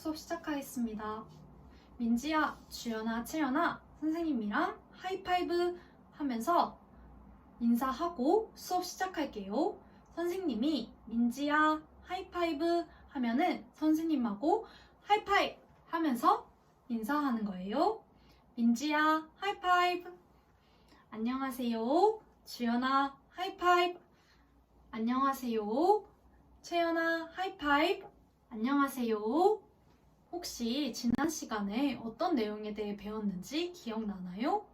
수업 시작하겠습니다. 민지야, 주연아, 채연아, 선생님이랑 하이파이브 하면서 인사하고 수업 시작할게요. 선생님이 민지야, 하이파이브 하면은 선생님하고 하이파이브 하면서 인사하는 거예요. 민지야, 하이파이브. 안녕하세요. 주연아, 하이파이브. 안녕하세요. 채연아, 하이파이브. 안녕하세요. 혹시 지난 시간에 어떤 내용에 대해 배웠는지 기억나나요?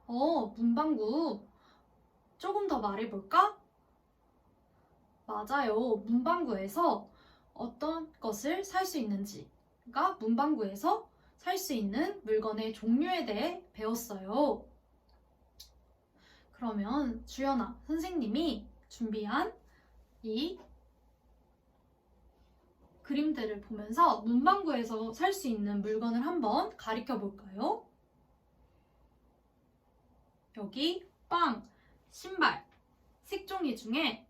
문방구. 조금 더 말해볼까? 맞아요. 문방구에서 어떤 것을 살 수 있는지가 문방구에서 살 수 있는 물건의 종류에 대해 배웠어요. 그러면 주연아, 선생님이 준비한 이 그림들을 보면서 문방구에서 살 수 있는 물건을 한번 가리켜 볼까요? 여기 빵, 신발, 색종이 중에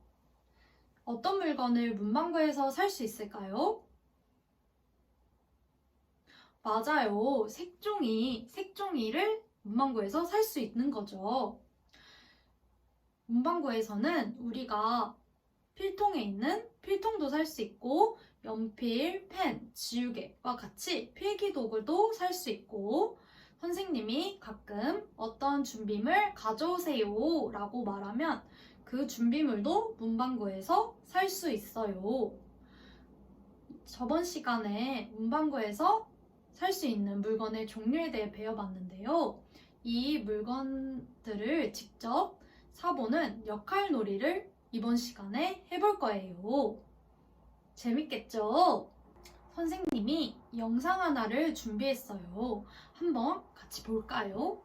어떤 물건을 문방구에서 살 수 있을까요? 맞아요. 색종이를 문방구에서 살 수 있는 거죠. 문방구에서는 우리가 필통에 있는 필통도 살 수 있고 연필, 펜, 지우개와 같이 필기도구도 살 수 있고 선생님이 가끔 어떤 준비물 가져오세요 라고 말하면 그 준비물도 문방구에서 살 수 있어요. 저번 시간에 문방구에서 살 수 있는 물건의 종류에 대해 배워봤는데요. 이 물건들을 직접 사보는 역할놀이를 이번 시간에 해볼 거예요. 재밌겠죠? 선생님이 영상 하나를 준비했어요. 한번 같이 볼까요?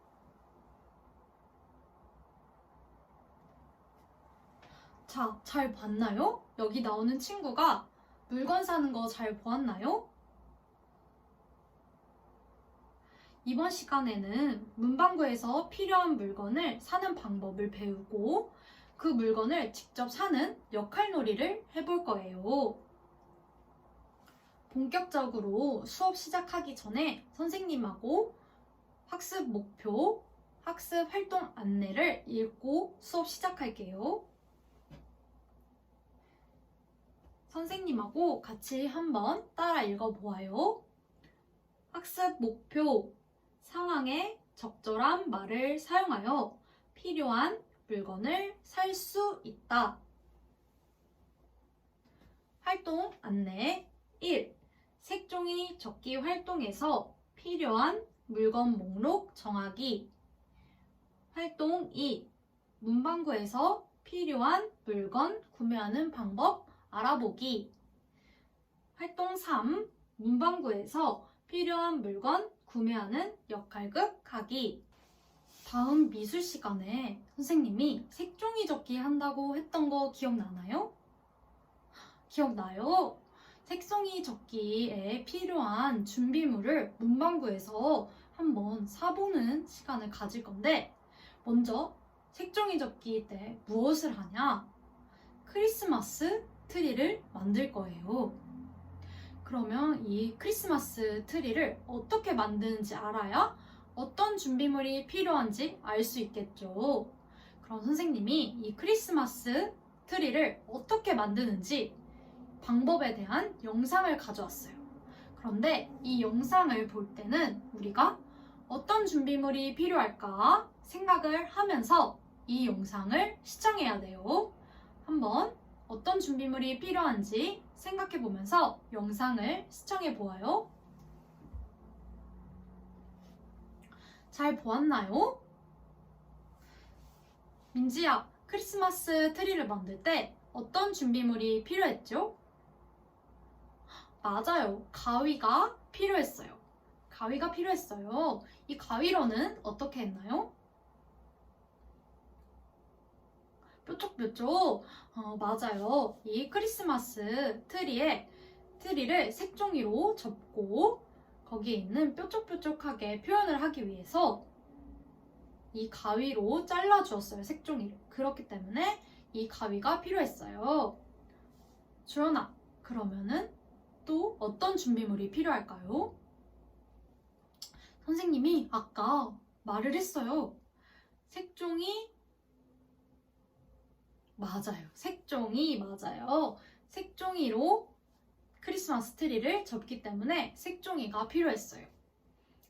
자, 잘 봤나요? 여기 나오는 친구가 물건 사는 거 잘 보았나요? 이번 시간에는 문방구에서 필요한 물건을 사는 방법을 배우고 그 물건을 직접 사는 역할놀이를 해볼 거예요. 본격적으로 수업 시작하기 전에 선생님하고 학습 목표, 학습 활동 안내를 읽고 수업 시작할게요. 선생님하고 같이 한번 따라 읽어보아요. 학습 목표, 상황에 적절한 말을 사용하여 필요한 물건을 살 수 있다. 활동 안내 1. 색종이 적기 활동에서 필요한 물건 목록 정하기. 활동 2. 문방구에서 필요한 물건 구매하는 방법 알아보기. 활동 3. 문방구에서 필요한 물건 구매하는 역할극 하기. 다음 미술 시간에 선생님이 색종이 적기 한다고 했던 거 기억나나요? 기억나요? 색종이 적기에 필요한 준비물을 문방구에서 한번 사보는 시간을 가질 건데 먼저 색종이 적기 때 무엇을 하냐? 크리스마스 트리를 만들 거예요. 그러면 이 크리스마스 트리를 어떻게 만드는지 알아야 어떤 준비물이 필요한지 알 수 있겠죠. 그럼 선생님이 이 크리스마스 트리를 어떻게 만드는지 방법에 대한 영상을 가져왔어요. 그런데 이 영상을 볼 때는 우리가 어떤 준비물이 필요할까 생각을 하면서 이 영상을 시청해야 돼요. 한번 어떤 준비물이 필요한지 생각해 보면서 영상을 시청해 보아요. 잘 보았나요? 민지야, 크리스마스 트리를 만들 때 어떤 준비물이 필요했죠? 맞아요. 가위가 필요했어요. 가위가 필요했어요. 이 가위로는 어떻게 했나요? 뾰족뾰족. 맞아요. 이 크리스마스 트리를 색종이로 접고 거기에 있는 뾰족뾰족하게 표현을 하기 위해서 이 가위로 잘라주었어요. 색종이를. 그렇기 때문에 이 가위가 필요했어요. 주연아, 그러면은 또 그리고 어떤 준비물이 필요할까요? 선생님이 아까 말을 했어요. 색종이 맞아요. 색종이 맞아요. 색종이로 크리스마스 트리를 접기 때문에 색종이가 필요했어요.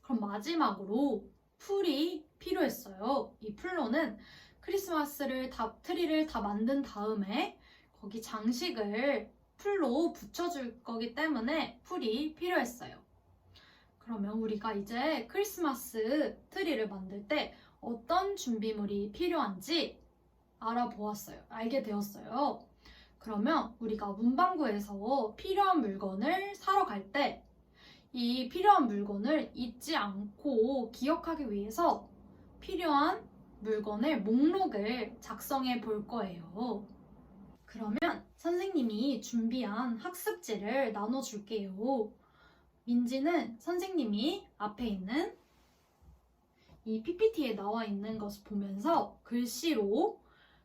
그럼 마지막으로 풀이 필요했어요. 이 풀로는 트리를 다 만든 다음에 거기 장식을 풀로 붙여줄 거기 때문에 풀이 필요했어요. 그러면 우리가 이제 크리스마스 트리를 만들 때 어떤 준비물이 필요한지 알게 되었어요. 그러면 우리가 문방구에서 필요한 물건을 사러 갈 때 이 필요한 물건을 잊지 않고 기억하기 위해서 필요한 물건의 목록을 작성해 볼 거예요. 그러면 선생님이 준비한 학습지를 나눠줄게요. 민지는 선생님이 앞에 있는 이 PPT에 나와 있는 것을 보면서 글씨로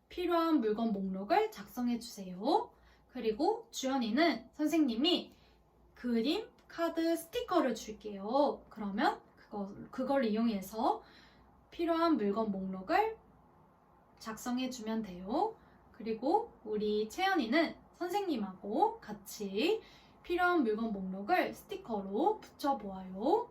필요한 물건 목록을 작성해 주세요. 그리고 주연이는 선생님이 그림, 카드, 스티커를 줄게요. 그러면 그걸 이용해서 필요한 물건 목록을 작성해 주면 돼요. 그리고 우리 채연이는 선생님하고 같이 필요한 물건 목록을 스티커로 붙여보아요.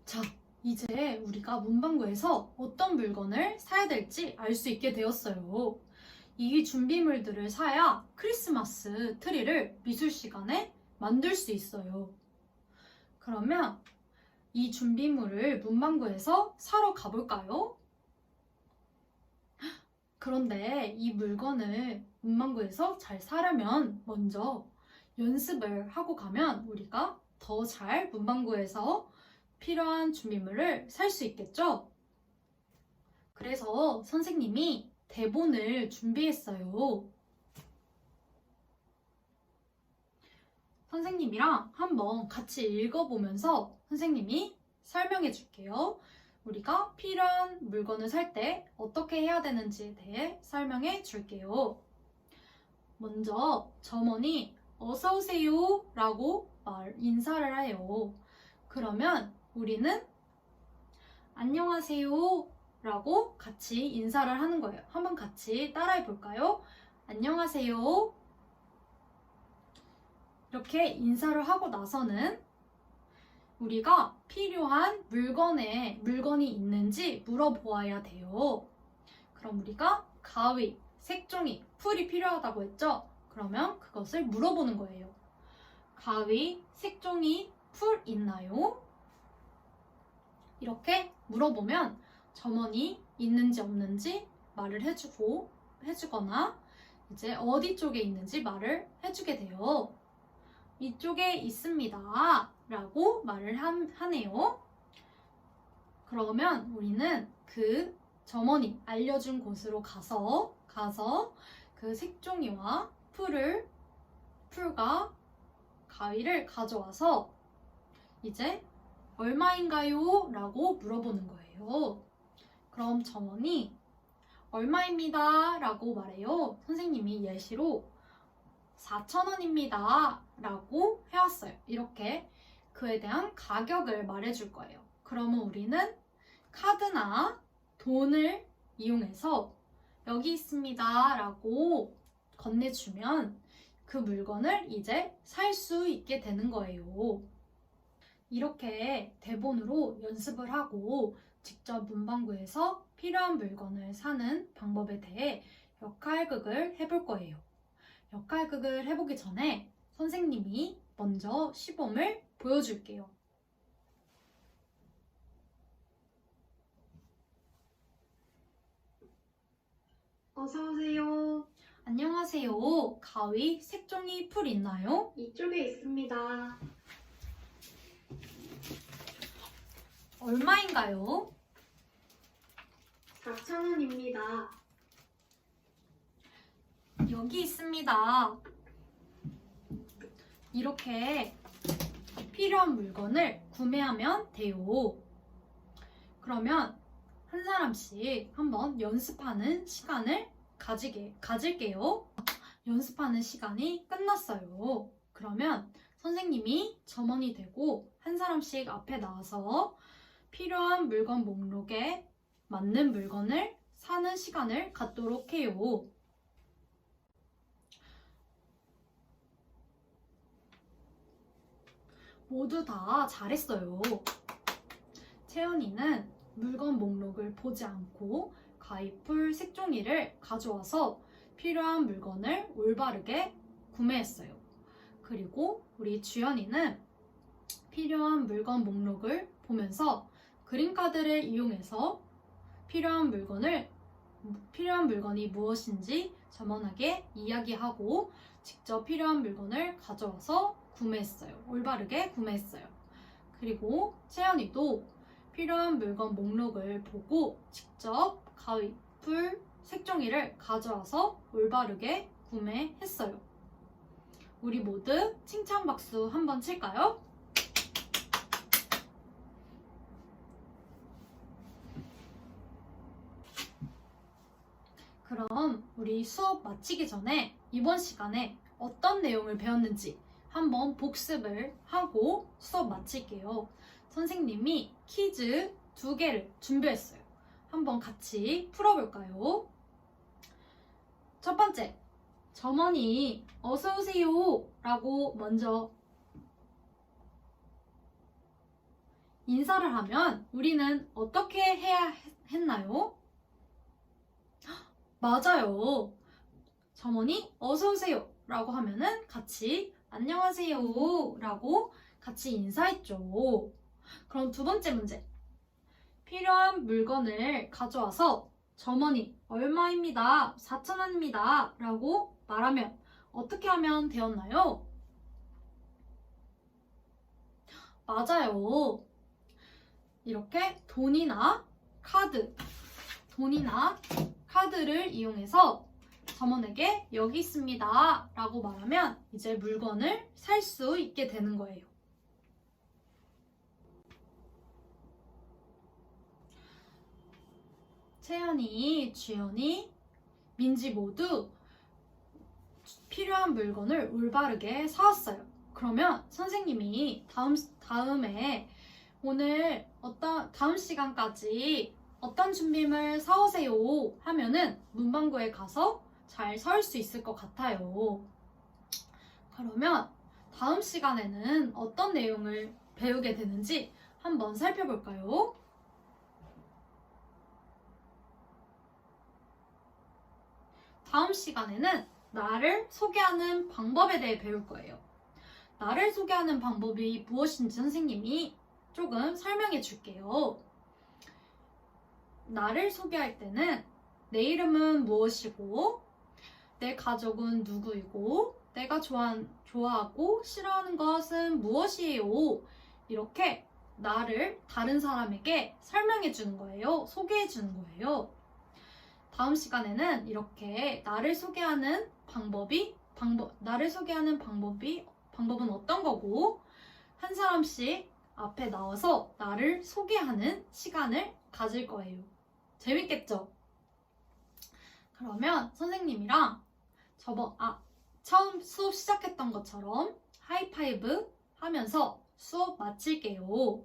자, 이제 우리가 문방구에서 어떤 물건을 사야 될지 알 수 있게 되었어요. 이 준비물들을 사야 크리스마스 트리를 미술 시간에 만들 수 있어요. 그러면 이 준비물을 문방구에서 사러 가볼까요? 그런데 이 물건을 문방구에서 잘 사려면 먼저 연습을 하고 가면 우리가 더 잘 문방구에서 필요한 준비물을 살 수 있겠죠? 그래서 선생님이 대본을 준비했어요. 선생님이랑 한번 같이 읽어보면서 선생님이 설명해 줄게요. 우리가 필요한 물건을 살 때 어떻게 해야 되는지에 대해 설명해 줄게요. 먼저 점원이 어서 오세요 라고 인사를 해요. 그러면 우리는 안녕하세요 라고 같이 인사를 하는 거예요. 한번 같이 따라해 볼까요? 안녕하세요. 이렇게 인사를 하고 나서는 우리가 필요한 물건이 있는지 물어보아야 돼요. 그럼 우리가 가위, 색종이, 풀이 필요하다고 했죠? 그러면 그것을 물어보는 거예요. 가위, 색종이, 풀 있나요? 이렇게 물어보면 점원이 있는지 없는지 말을 해주거나 이제 어디 쪽에 있는지 말을 해주게 돼요. 이쪽에 있습니다 라고 말을 하네요. 그러면 우리는 그 점원이 알려준 곳으로 가서 그 색종이와 풀과 가위를 가져와서 이제 얼마인가요? 라고 물어보는 거예요. 그럼 점원이 얼마입니다 라고 말해요. 선생님이 예시로 4,000원입니다 라고 해왔어요. 이렇게 그에 대한 가격을 말해줄 거예요. 그러면 우리는 카드나 돈을 이용해서 여기 있습니다 라고 건네주면 그 물건을 이제 살 수 있게 되는 거예요. 이렇게 대본으로 연습을 하고 직접 문방구에서 필요한 물건을 사는 방법에 대해 역할극을 해볼 거예요. 역할극을 해보기 전에 선생님이 먼저 시범을 보여줄게요. 어서오세요. 안녕하세요. 가위, 색종이, 풀 있나요? 이쪽에 있습니다. 얼마인가요? 4,000원입니다. 여기 있습니다. 이렇게 필요한 물건을 구매하면 돼요. 그러면 한 사람씩 한번 연습하는 시간을 가질게요. 연습하는 시간이 끝났어요. 그러면 선생님이 점원이 되고 한 사람씩 앞에 나와서 필요한 물건 목록에 맞는 물건을 사는 시간을 갖도록 해요. 모두 다 잘했어요. 채연이는 물건 목록을 보지 않고 가위풀 색종이를 가져와서 필요한 물건을 올바르게 구매했어요. 그리고 우리 주연이는 필요한 물건 목록을 보면서 그림카드를 이용해서 필요한 물건이 무엇인지 점원에게 이야기하고 직접 필요한 물건을 가져와서 구매했어요. 올바르게 구매했어요. 그리고 채연이도 필요한 물건 목록을 보고 직접 가위풀 색종이를 가져와서 올바르게 구매했어요. 우리 모두 칭찬 박수 한번 칠까요? 그럼 우리 수업 마치기 전에 이번 시간에 어떤 내용을 배웠는지 한번 복습을 하고 수업 마칠게요. 선생님이 퀴즈 2개를 준비했어요. 한번 같이 풀어볼까요? 첫 번째, 점원이 어서오세요 라고 먼저 인사를 하면 우리는 어떻게 해야 했나요? 맞아요. 점원이 어서오세요 라고 하면은 같이 안녕하세요 라고 같이 인사했죠. 그럼 두 번째 문제. 필요한 물건을 가져와서 점원이 얼마입니다. 4,000원입니다. 라고 말하면 어떻게 하면 되었나요? 맞아요. 이렇게 돈이나 카드를 이용해서 점원에게 여기 있습니다. 라고 말하면 이제 물건을 살 수 있게 되는 거예요. 채연이, 주연이, 민지 모두 필요한 물건을 올바르게 사왔어요. 그러면 선생님이 다음에 오늘 다음 시간까지 어떤 준비물 사오세요 하면은 문방구에 가서 잘 사올 수 있을 것 같아요. 그러면 다음 시간에는 어떤 내용을 배우게 되는지 한번 살펴볼까요? 다음 시간에는 나를 소개하는 방법에 대해 배울 거예요. 나를 소개하는 방법이 무엇인지 선생님이 조금 설명해 줄게요. 나를 소개할 때는 내 이름은 무엇이고, 내 가족은 누구이고, 내가 좋아하고 싫어하는 것은 무엇이에요. 이렇게 나를 다른 사람에게 설명해 주는 거예요. 소개해 주는 거예요. 다음 시간에는 이렇게 나를 소개하는 방법은 어떤 거고, 한 사람씩 앞에 나와서 나를 소개하는 시간을 가질 거예요. 재밌겠죠? 그러면 선생님이랑 처음 수업 시작했던 것처럼 하이파이브 하면서 수업 마칠게요.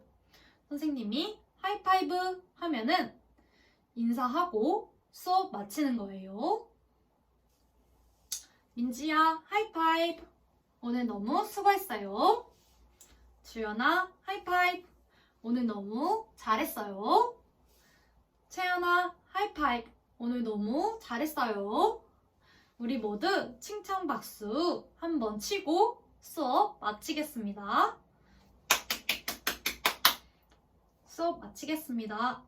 선생님이 하이파이브 하면은 인사하고 수업 마치는 거예요. 민지야, 하이파이브. 오늘 너무 수고했어요. 주연아, 하이파이브. 오늘 너무 잘했어요. 채연아, 하이파이브. 오늘 너무 잘했어요. 우리 모두 칭찬 박수 한번 치고 수업 마치겠습니다. 수업 마치겠습니다.